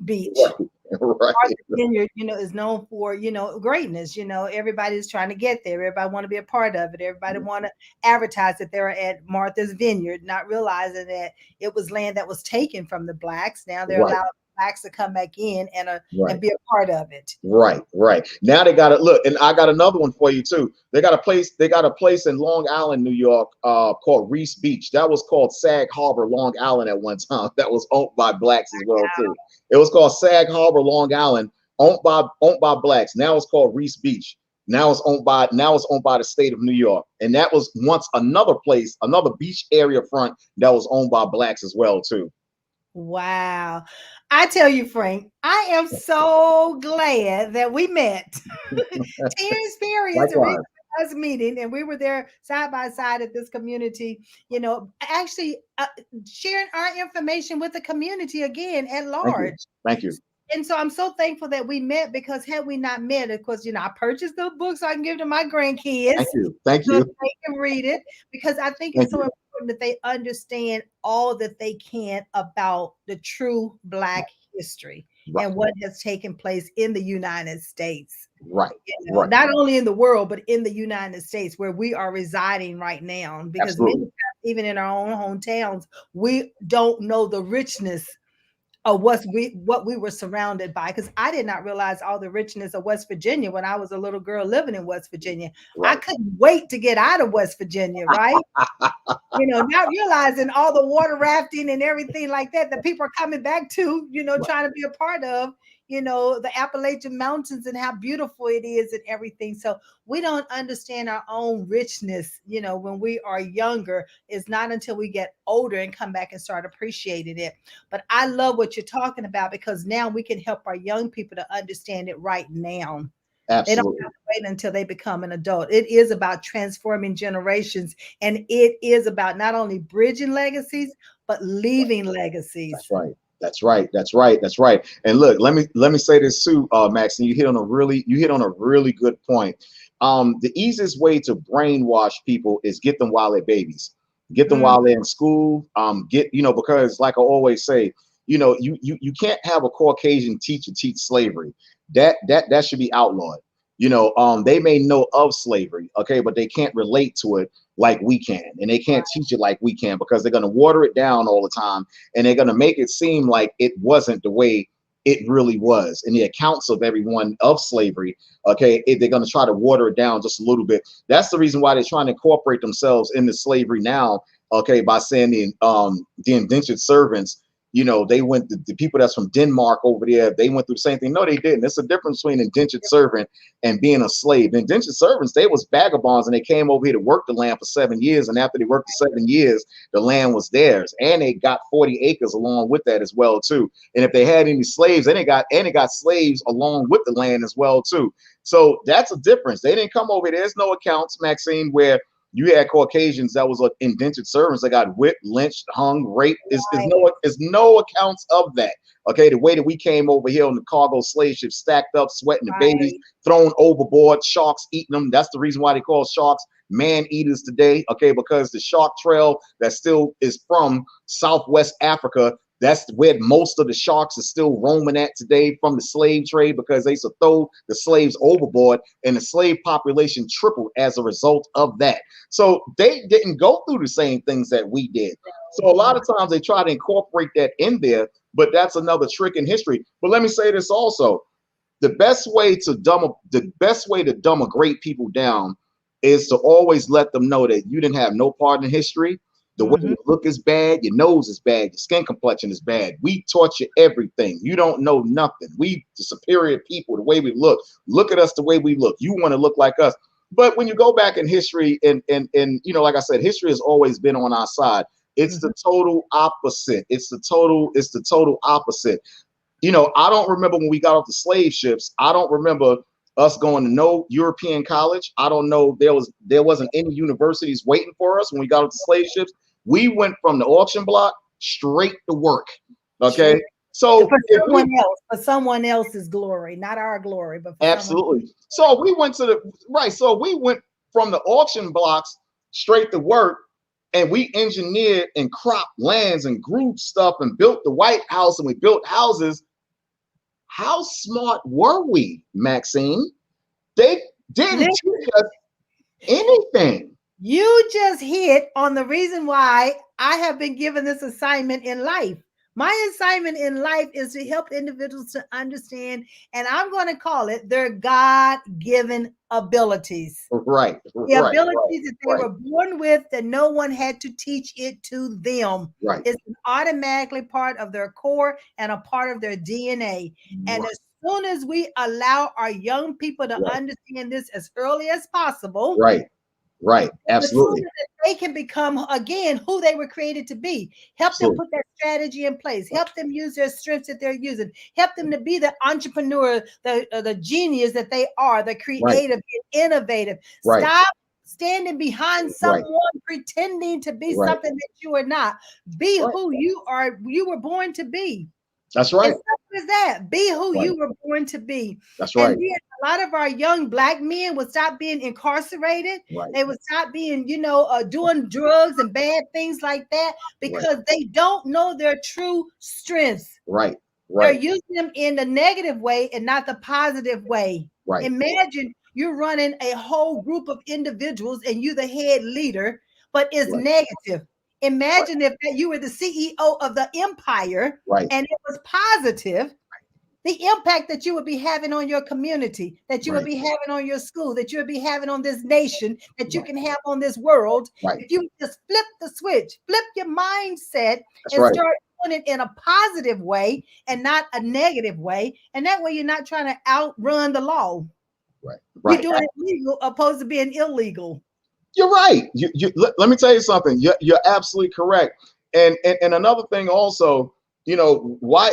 beach.
right.
Martha's Vineyard, is known for, greatness. Everybody's trying to get there. Everybody want to be a part of it. Everybody want to advertise that they're at Martha's Vineyard, not realizing that it was land that was taken from the Blacks. Now they're
Right.
allowed Blacks to come back in and
Right.
be a part of it.
Right. Now they got to look, and I got another one for you too. They got a place in Long Island, New York, called Reese Beach. That was called Sag Harbor, Long Island at one time. That was owned by Blacks as well too. It was called Sag Harbor, Long Island, owned by Blacks. Now it's called Reese Beach. Now it's owned by the state of New York. And that was once another place, another beach area front that was owned by Blacks as well too.
Wow. I tell you, Frank, I am so glad that we met. 10 experience, a
Likewise.
us meeting, and we were there side by side at this community, actually sharing our information with the community again at large.
Thank you.
And so I'm so thankful that we met, because had we not met, of course, I purchased the book so I can give to my grandkids.
Thank
So
you.
they can read it, because I think it's so important that they understand all that they can about the true Black history and what has taken place in the United States.
Right.
Not only in the world, but in the United States, where we are residing right now. Because many times, even in our own hometowns, we don't know the richness of what we were surrounded by. Because I did not realize all the richness of West Virginia when I was a little girl living in West Virginia. I couldn't wait to get out of West Virginia, right? Not realizing all the water rafting and everything like that people are coming back to, trying to be a part of, the Appalachian Mountains and how beautiful it is and everything. So we don't understand our own richness, when we are younger. It's not until we get older and come back and start appreciating it. But I love what you're talking about, because now we can help our young people to understand it right now.
Absolutely.
They don't have to wait until they become an adult. It is about transforming generations, and it is about not only bridging legacies, but leaving legacies.
That's right. And look, let me say this too, Maxine. You hit on a really good point. The easiest way to brainwash people is get them while they're babies. Get them while they're in school. Because like I always say, you can't have a Caucasian teacher teach slavery. That should be outlawed. They may know of slavery, okay, but they can't relate to it like we can, and they can't teach it like we can, because they're going to water it down all the time, and they're going to make it seem like it wasn't the way it really was. In the accounts of everyone of slavery, okay, they're going to try to water it down just a little bit. That's the reason why they're trying to incorporate themselves into slavery now, okay, by saying the indentured servants. They went, the people that's from Denmark over there, they went through the same thing. No, they didn't. There's a difference between indentured servant and being a slave. The indentured servants, they was vagabonds, and they came over here to work the land for 7 years. And after they worked the 7 years, the land was theirs. And they got 40 acres along with that as well, too. And if they had any slaves, they got slaves along with the land as well, too. So that's a difference. They didn't come over here. There's no accounts, Maxine, where you had Caucasians that was indentured servants that got whipped, lynched, hung, raped. There's no accounts of that. Okay, the way that we came over here on the cargo slave ship, stacked up, sweating the babies, thrown overboard, sharks eating them. That's the reason why they call sharks man eaters today. Okay, because the shark trail that still is from Southwest Africa, that's where most of the sharks are still roaming at today, from the slave trade, because they used to throw the slaves overboard, and the slave population tripled as a result of that. So they didn't go through the same things that we did. So a lot of times they try to incorporate that in there, but that's another trick in history. But let me say this also: the best way to dumb a great people down is to always let them know that you didn't have no part in history. The way you look is bad, your nose is bad, your skin complexion is bad. We taught you everything. You don't know nothing. We the superior people, the way we look. Look at us the way we look. You want to look like us. But when you go back in history, and like I said, history has always been on our side. It's the total opposite. It's the total opposite. I don't remember when we got off the slave ships. I don't remember us going to no European college. I don't know. There wasn't any universities waiting for us when we got on the slave ships. We went from the auction block straight to work. Okay.
Sure.
So
For someone else, for someone else's glory, not our glory, but for
absolutely. So we went to the right. So we went from the auction blocks straight to work, and we engineered and cropped lands and grew stuff and built the White House and we built houses. How smart were we, Maxine? They didn't teach us anything.
You just hit on the reason why I have been given this assignment in life. My assignment in life is to help individuals to understand, and I'm going to call it their God-given abilities.
Right.
The abilities that they were born with, that no one had to teach it to them.
Right.
It's automatically part of their core and a part of their DNA. And as soon as we allow our young people to understand this as early as possible,
right, absolutely,
they can become again who they were created to be. Help them put that strategy in place. Help them use their strengths that they're using. Help them to be the entrepreneur, the genius that they are, the creative, innovative. Stop standing behind someone pretending to be something that you are not. Be who you are. You were born to be.
That's right.
As simple as that. Be who you were born to be.
That's right.
And then a lot of our young Black men would stop being incarcerated. They would stop being, doing drugs and bad things like that because they don't know their true strengths. They're using them in the negative way and not the positive way. Imagine you're running a whole group of individuals and you're the head leader, but it's negative. Imagine if you were the CEO of the empire and it was positive, the impact that you would be having on your community, that you would be having on your school, that you would be having on this nation, that you can have on this world. If you just flip the switch, flip your mindset and start doing it in a positive way and not a negative way. And that way you're not trying to outrun the law. You're doing it legal opposed to being illegal.
You're right. Let me tell you something. You're absolutely correct. And another thing also, why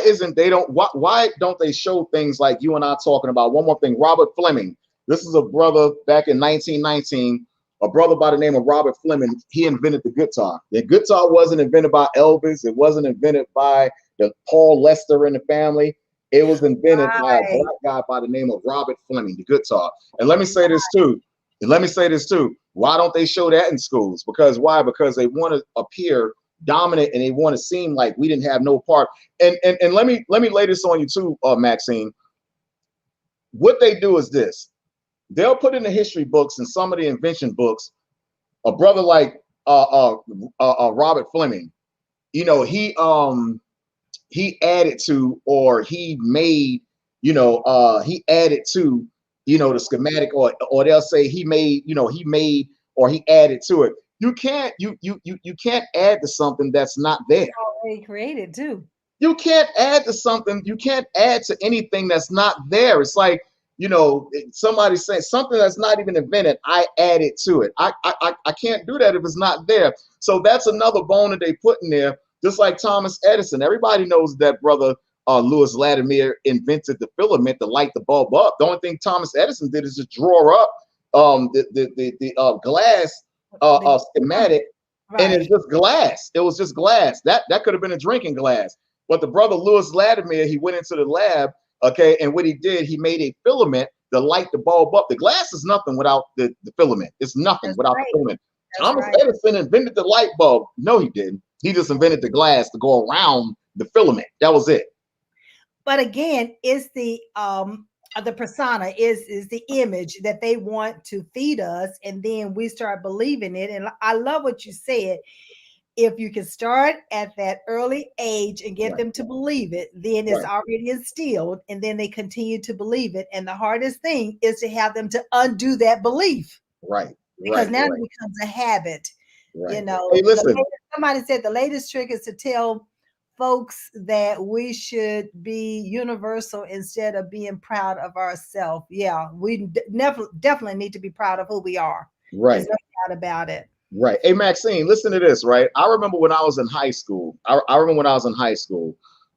don't they show things like you and I talking about? One more thing, Robert Fleming. This is a brother back in 1919, a brother by the name of Robert Fleming. He invented the guitar. The guitar wasn't invented by Elvis. It wasn't invented by the Paul Lester in the family. It was invented by a Black guy by the name of Robert Fleming, the guitar. And let me say this too. Why don't they show that in schools? Because why? Because they want to appear dominant and they want to seem like we didn't have no part. And let me lay this on you too, Maxine. What they do is this: they'll put in the history books and some of the invention books, a brother like Robert Fleming, he added to, or he made, he added to, the schematic, or they'll say he made or he added to it. You can't add to something that's not there.
Already created too.
You can't add to something. You can't add to anything that's not there. It's like, somebody saying something that's not even invented, I added to it. I can't do that if it's not there. So that's another bone that they put in there. Just like Thomas Edison. Everybody knows that brother Louis Latimer invented the filament to light the bulb up. The only thing Thomas Edison did is just draw up the glass schematic, and it's just glass. It was just glass. That could have been a drinking glass. But the brother Louis Latimer, he went into the lab, and what he did, he made a filament to light the bulb up. The glass is nothing without the filament. It's nothing without the filament. Thomas Edison invented the light bulb. No, he didn't. He just invented the glass to go around the filament. That was it.
But again, it's the persona, is the image that they want to feed us, and then we start believing it. And I love what you said. If you can start at that early age and get them to believe it, then it's already instilled, and then they continue to believe it. And the hardest thing is to have them to undo that belief. Because now it becomes a habit. Hey,
listen.
Somebody said the latest trick is to tell folks that we should be universal instead of being proud of ourselves. Yeah, we definitely need to be proud of who we are. There's no doubt about it.
Hey, Maxine, listen to this, right? I remember when I was in high school. I remember when I was in high school,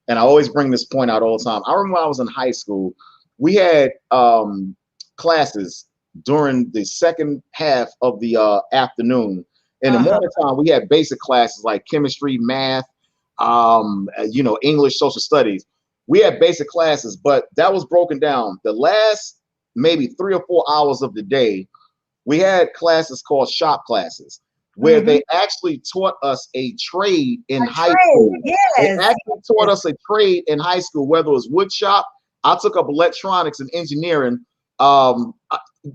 and I always bring this point out all the time. I remember when I was in high school, we had classes during the second half of the afternoon. In the morning time, we had basic classes like chemistry, math, English, social studies. We had basic classes, but that was broken down. The last maybe 3 or 4 hours of the day, we had classes called shop classes, where they actually taught us a trade in high school.
Yes.
They actually taught us a trade in high school, whether it was wood shop. I took up electronics and engineering.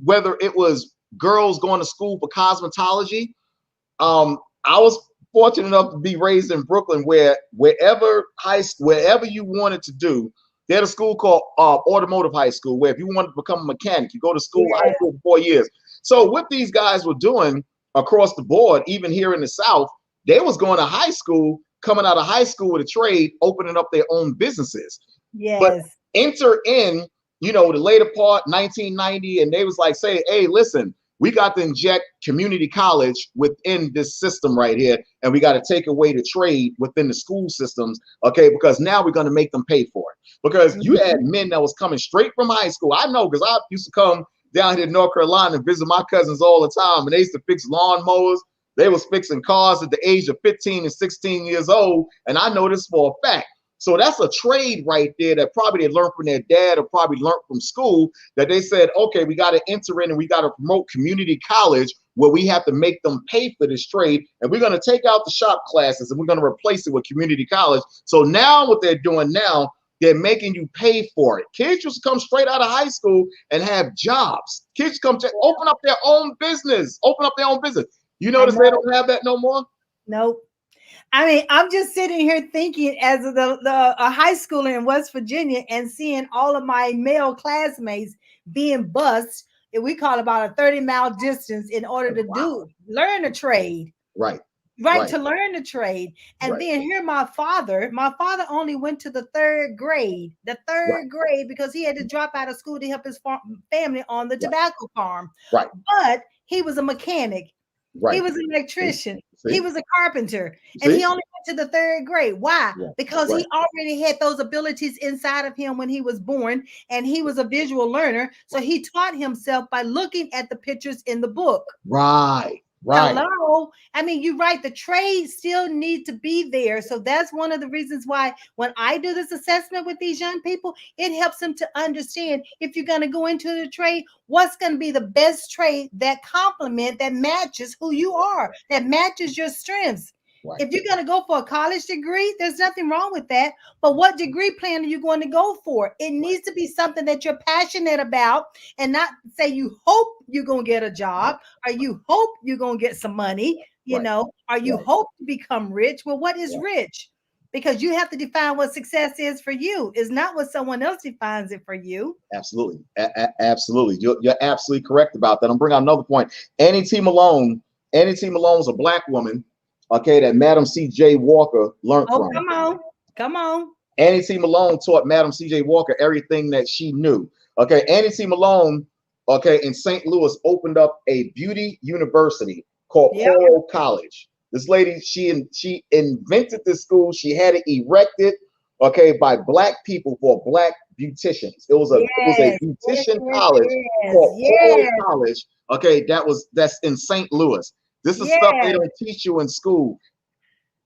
Whether it was girls going to school for cosmetology. I was fortunate enough to be raised in Brooklyn, where wherever you wanted to do, they had a school called automotive high school, where if you wanted to become a mechanic, you go to school, high school for 4 years. So what these guys were doing across the board, even here in the South, they was going to high school, coming out of high school with a trade, opening up their own businesses.
Yes.
But enter in, the later part, 1990, and they was like, say, hey, listen, we got to inject community college within this system right here, and we got to take away the trade within the school systems, okay? Because now we're going to make them pay for it. Because you had men that was coming straight from high school. I know, because I used to come down here to North Carolina and visit my cousins all the time, and they used to fix lawnmowers. They was fixing cars at the age of 15 and 16 years old, and I know this for a fact. So that's a trade right there that probably they learned from their dad or probably learned from school, that they said, okay, we got to enter in and we got to promote community college where we have to make them pay for this trade. And we're going to take out the shop classes and we're going to replace it with community college. So now what they're doing now, they're making you pay for it. Kids used to come straight out of high school and have jobs. Kids come to open up their own business, You notice they don't have that no more?
Nope. I mean, I'm just sitting here thinking as a high schooler in West Virginia and seeing all of my male classmates being bused, and we call about a 30-mile distance in order to learn a trade.
Right.
To learn the trade. And then here my father only went to the third grade, grade, because he had to drop out of school to help his family on the tobacco farm.
Right.
But he was a mechanic. He was an electrician. He was a carpenter. And he only went to the third grade. Why? Because he already had those abilities inside of him when he was born, and he was a visual learner. So he taught himself by looking at the pictures in the book.
Right.
Hello. I mean, you're right. The trade still needs to be there. So that's one of the reasons why when I do this assessment with these young people, it helps them to understand if you're going to go into the trade, what's going to be the best trade that that matches who you are, that matches your strengths. Right. If you're going to go for a college degree, there's nothing wrong with that. But what degree plan are you going to go for? It needs to be something that you're passionate about, and not say you hope you're going to get a job, or you hope you're going to get some money, or you hope to become rich. Well, what is rich? Because you have to define what success is for you. It's not what someone else defines it for you.
Absolutely. Absolutely. You're absolutely correct about that. I'm bringing out another point. Annie T. Malone is a Black woman. Okay, that Madam C.J. Walker learned from.
Come on.
Annie T. Malone taught Madam C.J. Walker everything that she knew. Okay, Annie T. Malone, in St. Louis, opened up a beauty university called Coral College. This lady, she invented this school. She had it erected, by Black people for Black beauticians. It was a beautician college called Coral College. Okay, that's in St. Louis. This is stuff they don't teach you in school.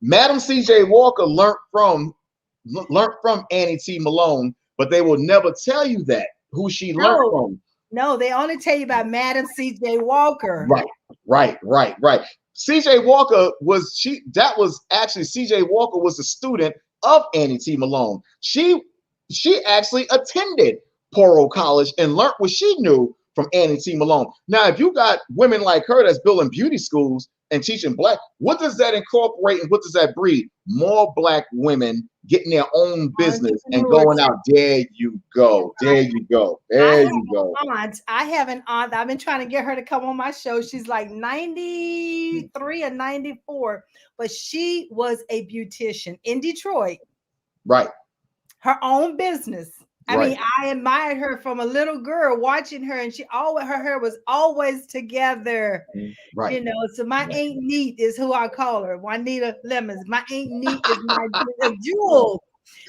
Madam C.J. Walker learned from Annie T. Malone, but they will never tell you who she learned from.
No, they only tell you about Madam C.J. Walker.
Right. C.J. Walker C.J. Walker was a student of Annie T. Malone. She actually attended Coral College and learned what she knew from Annie T. Malone. Now, if you got women like her that's building beauty schools and teaching Black, what does that incorporate and what does that breed? More Black women getting their own business and going out. There you go. I
have an aunt. I've been trying to get her to come on my show. She's like 93 or 94, but she was a beautician in Detroit.
Right.
Her own business. I mean, I admired her from a little girl watching her, and her hair was always together. Right. So my Aunt Neat is who I call her. Juanita Lemons. My Aunt Neat is my jewel.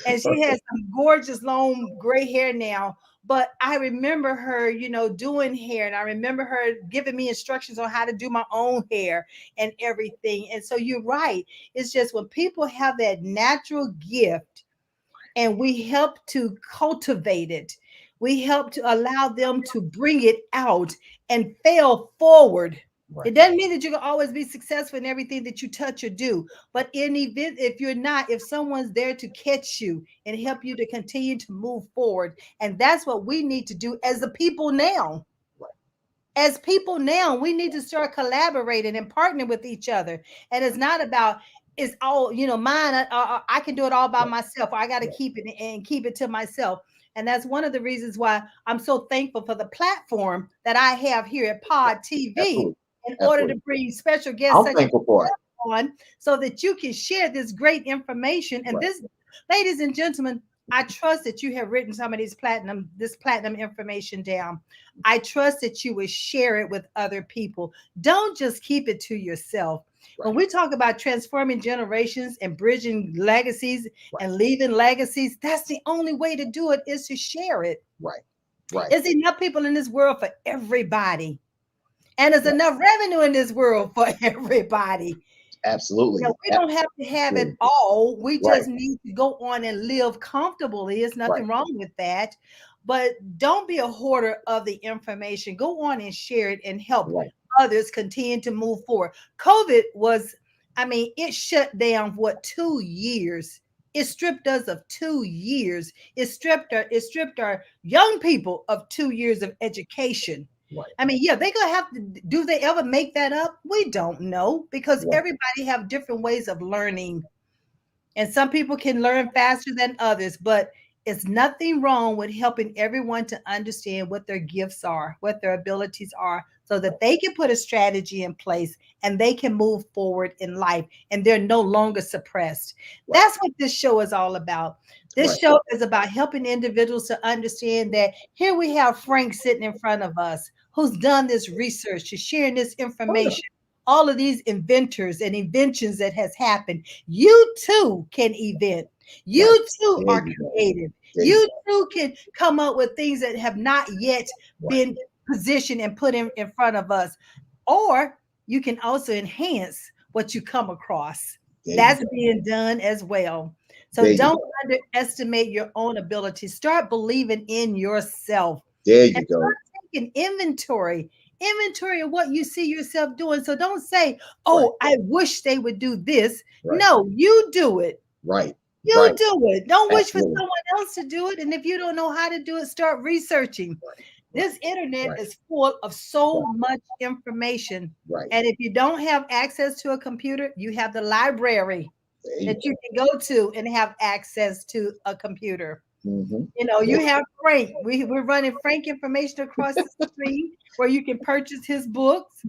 And she has some gorgeous long gray hair now. but I remember her, doing hair, and I remember her giving me instructions on how to do my own hair and everything. And so you're right. It's just when people have that natural gift and we help to cultivate it, we help to allow them to bring it out and fail forward. It doesn't mean that you can always be successful in everything that you touch or do, but in event, if you're not, if someone's there to catch you and help you to continue to move forward, and that's what we need to do as the people now. As people now, we need to start collaborating and partnering with each other. And it's not about it's all mine. I can do it all by myself. I got to keep it and keep it to myself. And that's one of the reasons why I'm so thankful for the platform that I have here at Pod TV.
Absolutely.
In order to bring special guests
I'm
such
thankful for it.
on, so that you can share this great information. And this, ladies and gentlemen, I trust that you have written some of this platinum information down. I trust that you will share it with other people. Don't just keep it to yourself. When we talk about transforming generations and bridging legacies and leaving legacies, that's the only way to do it, is to share it.
Right.
There's enough people in this world for everybody. And there's enough revenue in this world for everybody.
Absolutely.
We don't have to have it all. We just need to go on and live comfortably. There's nothing wrong with that. But don't be a hoarder of the information. Go on and share it and help others continue to move forward. COVID was, it shut down 2 years. It stripped us of 2 years. It stripped our young people of 2 years of education. They're gonna have to. Do they ever make that up? We don't know, because everybody have different ways of learning, and some people can learn faster than others. But it's nothing wrong with helping everyone to understand what their gifts are, what their abilities are, so that they can put a strategy in place and they can move forward in life, and they're no longer suppressed. That's what this show is all about. This show is about helping individuals to understand that here we have Frank sitting in front of us, who's done this research, to sharing this information, all of these inventors and inventions that has happened. You too can invent. You too are creative. You too can come up with things that have not yet been positioned and put in front of us. Or you can also enhance what you come across. That's being done as well. So don't underestimate your own ability. Start believing in yourself.
There you go.
Start taking inventory of what you see yourself doing. So don't say, oh, I wish they would do this. No, you do it. You do it. Don't wish for someone else to do it. And if you don't know how to do it, start researching. This internet is full of so much information. And if you don't have access to a computer, you have the library that you can go to and have access to a computer. You have Frank. We're running Frank information across the screen where you can purchase his books.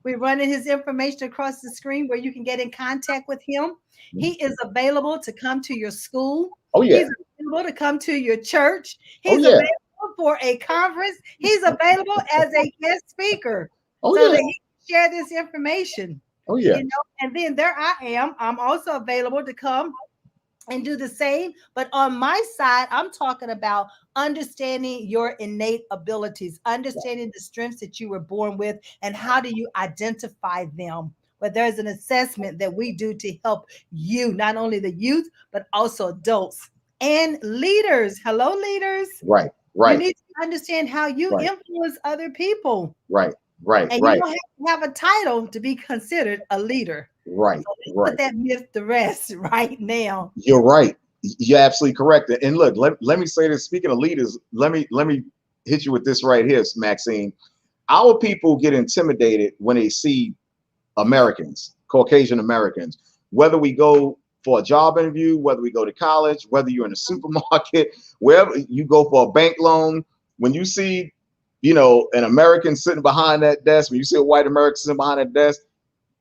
We're running his information across the screen where you can get in contact with him. He is available to come to your school. He's available to come to your church. He's available for a conference. He's available as a guest speaker so that he can share this information. And then there I am. I'm also available to come and do the same. But on my side, I'm talking about understanding your innate abilities, understanding the strengths that you were born with, and how do you identify them. But there's an assessment that we do to help you, not only the youth, but also adults and leaders. Hello, leaders. You need to understand how you influence other people. And you don't have to have a title to be considered a leader. So put that myth to rest right now.
You're right. You're absolutely correct. And look, let me say this. Speaking of leaders, let me hit you with this right here, Maxine. Our people get intimidated when they see Americans, Caucasian Americans, whether we go for a job interview, whether we go to college, whether you're in a supermarket, wherever you go for a bank loan. When you see, an American sitting behind that desk, when you see a white American sitting behind that desk,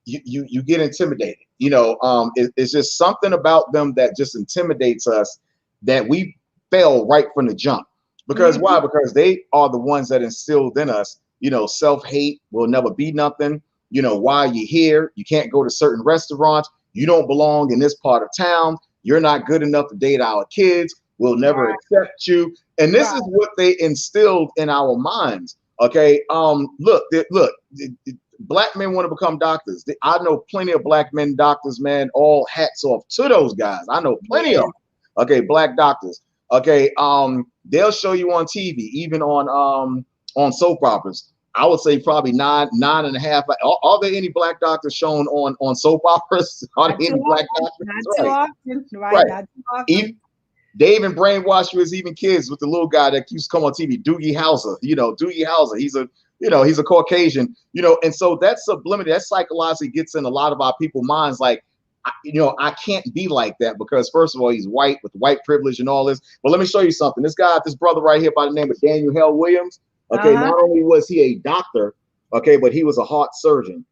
you get intimidated. It's just something about them that just intimidates us, that we fail right from the jump. Because why? Because they are the ones that instilled in us, self-hate will never be nothing. Why you're here, you can't go to certain restaurants, you don't belong in this part of town, you're not good enough to date our kids, we'll never accept you. And this is what they instilled in our minds. Okay. Look, black men want to become doctors. I know plenty of black men doctors, man. All hats off to those guys. I know plenty of them. Okay, black doctors. Okay, they'll show you on TV, even on soap operas. I would say probably nine and a half. Are there any black doctors shown on soap operas? Are there any black doctors?
Not too often, right? Not too often.
They even brainwash you as even kids with the little guy that used to come on TV, Doogie Howser. Doogie Howser. He's a Caucasian. And so that subliminal, that psychologically gets in a lot of our people's minds. Like, I can't be like that because first of all, he's white with white privilege and all this. But let me show you something. This brother right here by the name of Daniel Hell Williams. Okay, not only was he a doctor, okay, but he was a heart surgeon.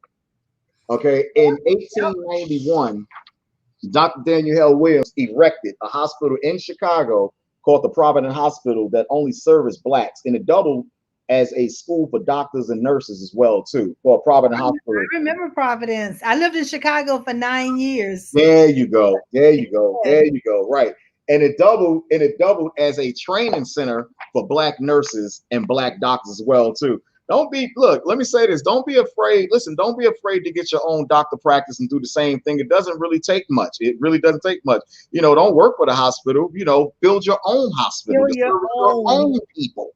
Okay, in 1891. Dr. Daniel Hell Williams erected a hospital in Chicago called the Providence Hospital that only serviced blacks, and it doubled as a school for doctors and nurses as well too, for Providence Hospital.
I remember Providence. I lived in Chicago for 9 years.
There you go. Right. And it doubled as a training center for black nurses and black doctors as well too. Let me say this. Don't be afraid. Listen, don't be afraid to get your own doctor practice and do the same thing. It doesn't really take much. It really doesn't take much. Don't work for the hospital. Build your own hospital.
Build your
own people.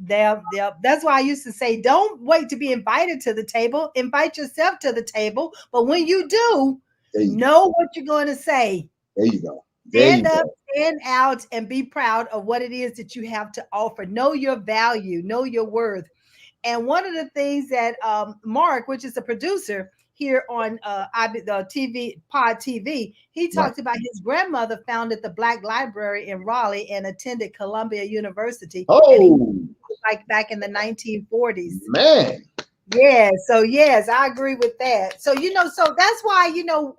Yep. That's why I used to say, don't wait to be invited to the table. Invite yourself to the table. But when you do, know what you're going to say.
There you go.
Stand up, stand out, and be proud of what it is that you have to offer. Know your value. Know your worth. And one of the things that Mark, which is a producer here on the TV Pod TV, he talked about his grandmother founded the Black Library in Raleigh and attended Columbia University. Like back in the 1940s.
Man.
Yeah. So yes, I agree with that. So so that's why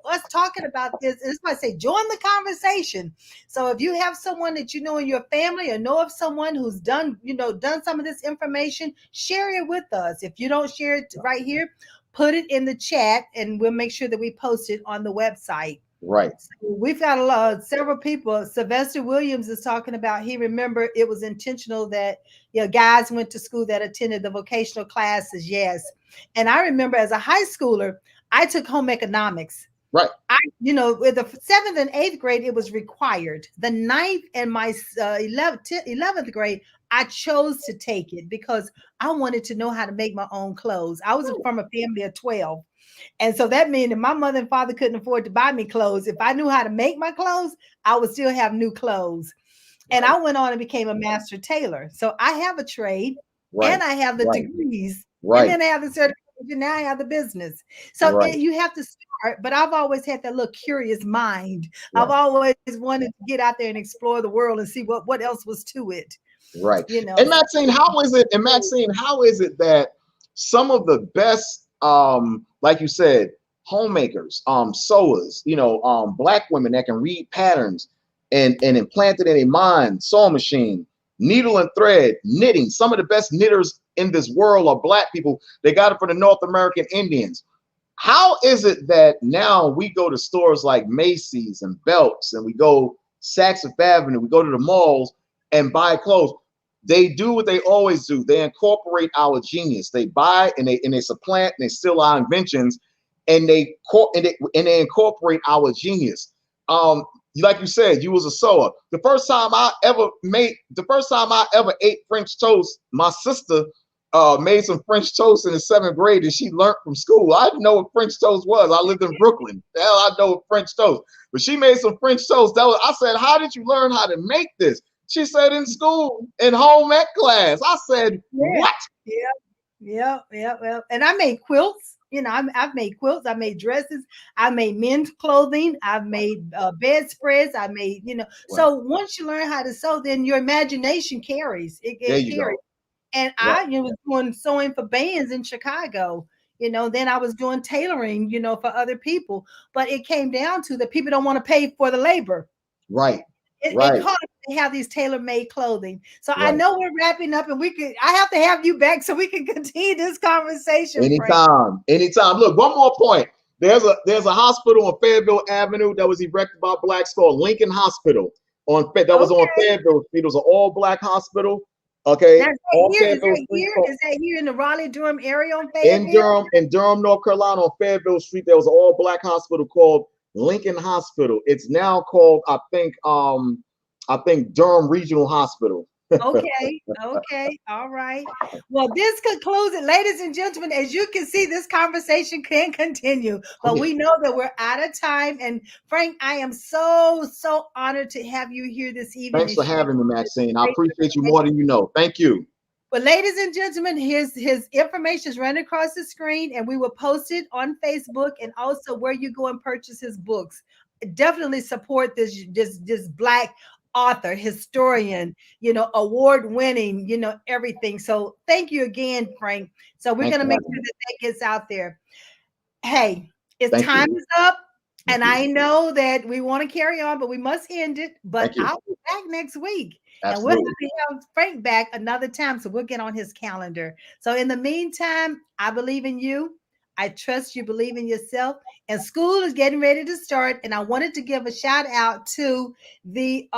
us talking about this is why I say join the conversation. So if you have someone that in your family or know of someone who's done some of this information, share it with us. If you don't share it right here, put it in the chat and we'll make sure that we post it on the website.
Right.
So we've got several people. Sylvester Williams is talking about he remembered it was intentional that guys went to school that attended the vocational classes. Yes. And I remember as a high schooler, I took home economics.
Right.
With the 7th and 8th grade, it was required. The 9th and my 11th grade, I chose to take it because I wanted to know how to make my own clothes. I was from a family of 12. And so that meant that my mother and father couldn't afford to buy me clothes. If I knew how to make my clothes, I would still have new clothes. And I went on and became a master tailor. So I have a trade and I have the degrees. And then I have the certification. Now I have the business. So you have to start. But I've always had that little curious mind. I've always wanted to get out there and explore the world and see what else was to it.
Right. And Maxine, how is it that some of the best like you said, homemakers, sewers, black women that can read patterns and implant it in a mind, sewing machine, needle and thread, knitting. Some of the best knitters in this world are black people. They got it from the North American Indians. How is it that now we go to stores like Macy's and Belk's and we go Saks Fifth Avenue, we go to the malls and buy clothes? They do what they always do. They incorporate our genius. They buy and they supplant and they steal our inventions, and they incorporate our genius. Like you said, you was a sewer. The first time I ever ate French toast, my sister made some French toast in the 7th grade and she learned from school. I didn't know what French toast was. I lived in Brooklyn. Hell, I know what French toast. But she made some French toast. I said, how did you learn how to make this? She said in school, in home ec class. I said, what?
Yeah. And I made quilts. I've made quilts. I made dresses. I made men's clothing. I've made bedspreads. I made, So once you learn how to sew, then your imagination carries. It carries. Go. And I was doing sewing for bands in Chicago. Then I was doing tailoring, for other people. But it came down to the people don't want to pay for the labor.
Right.
It costs to have these tailor-made clothing. So I know we're wrapping up, and I have to have you back so we can continue this conversation.
Anytime. Look, one more point. There's a hospital on Fayetteville Avenue that was erected by blacks called Lincoln Hospital. That was on
Okay.
Fayetteville Street. It was an all-black hospital. Okay,
That's
all
right here. Is
Fayetteville
that
Street.
here? Is that here in the Raleigh-Durham area on
In
Fayetteville?
Durham, North Carolina, on Fayetteville Street, there was an all-black hospital called Lincoln Hospital. It's now called, I think Durham Regional Hospital.
Okay, okay, all right. Well, this concludes it, ladies and gentlemen. As you can see, this conversation can continue, but we know that we're out of time. And Frank, I am so honored to have you here this evening.
Thanks for having me, Maxine. I appreciate you more than you know. Thank you.
But ladies and gentlemen, his information is running across the screen, and we will post it on Facebook and also where you go and purchase his books. Definitely support this Black author, historian, award-winning, everything. So thank you again, Frank. So we're going to make sure that gets out there. Hey, time is up. And I know that we want to carry on, but we must end it. But I'll be back next week.
Absolutely.
And we'll have to have Frank back another time. So we'll get on his calendar. So in the meantime, I believe in you. I trust you believe in yourself. And school is getting ready to start. And I wanted to give a shout out to the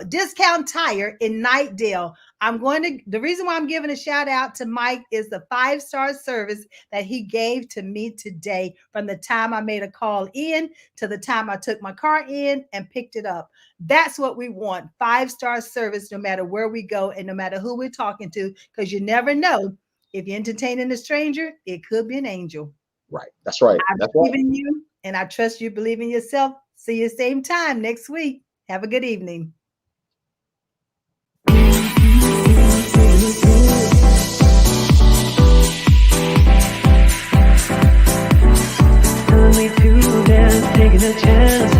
Discount Tire in Nightdale. The reason why I'm giving a shout out to Mike is the 5-star service that he gave to me today, from the time I made a call in to the time I took my car in and picked it up. That's what we want. 5-star service, no matter where we go and no matter who we're talking to, because you never know. If you're entertaining a stranger, it could be an angel.
Right. That's right.
I believe in you, and I trust you believe in yourself. See you same time next week. Have a good evening.
Telling me to dance, taking a chance.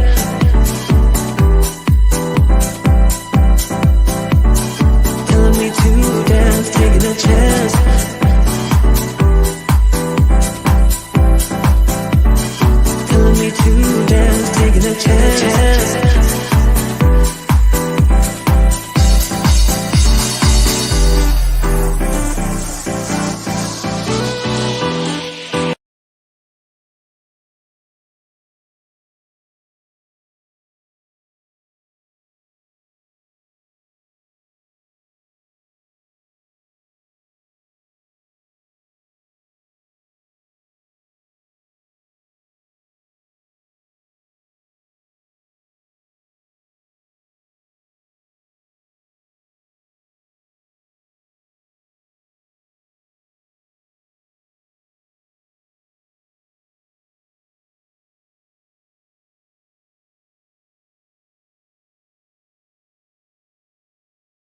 Telling me to dance, taking a chance. Telling me to dance, taking a chance.